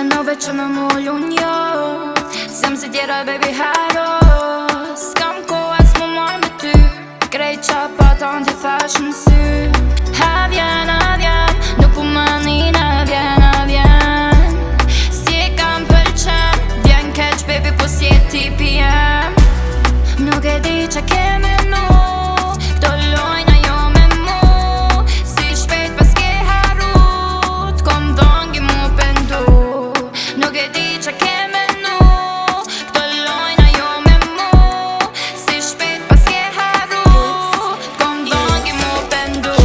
menove që më mullun jo Sem si tjera baby hero S'kam ko as më marrë me ty Krejt qa patan t'i thash në sy Ha vjen, nuk pu më nina vjen Si e kam pëlqen, vjen keq baby po si e ti pijem Nuk e di që keme nu Kto lojna jo me mu Si shpejt pas ke harut Kom dhongi mu pendu Nuk e di që keme nu Kto lojna jo me mu Si shpejt pas ke harut Kom dhongi mu pendu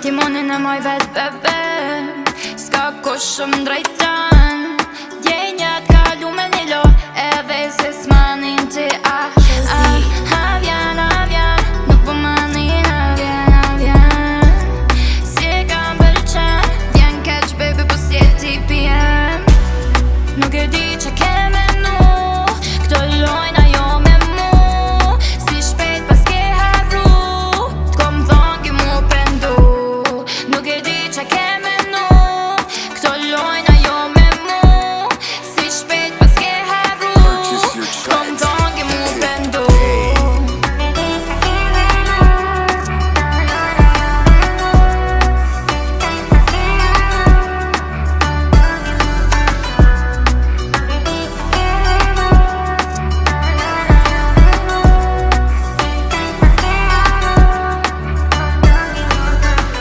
Timonin e moj vet bebe S'ka kush shumë drejtë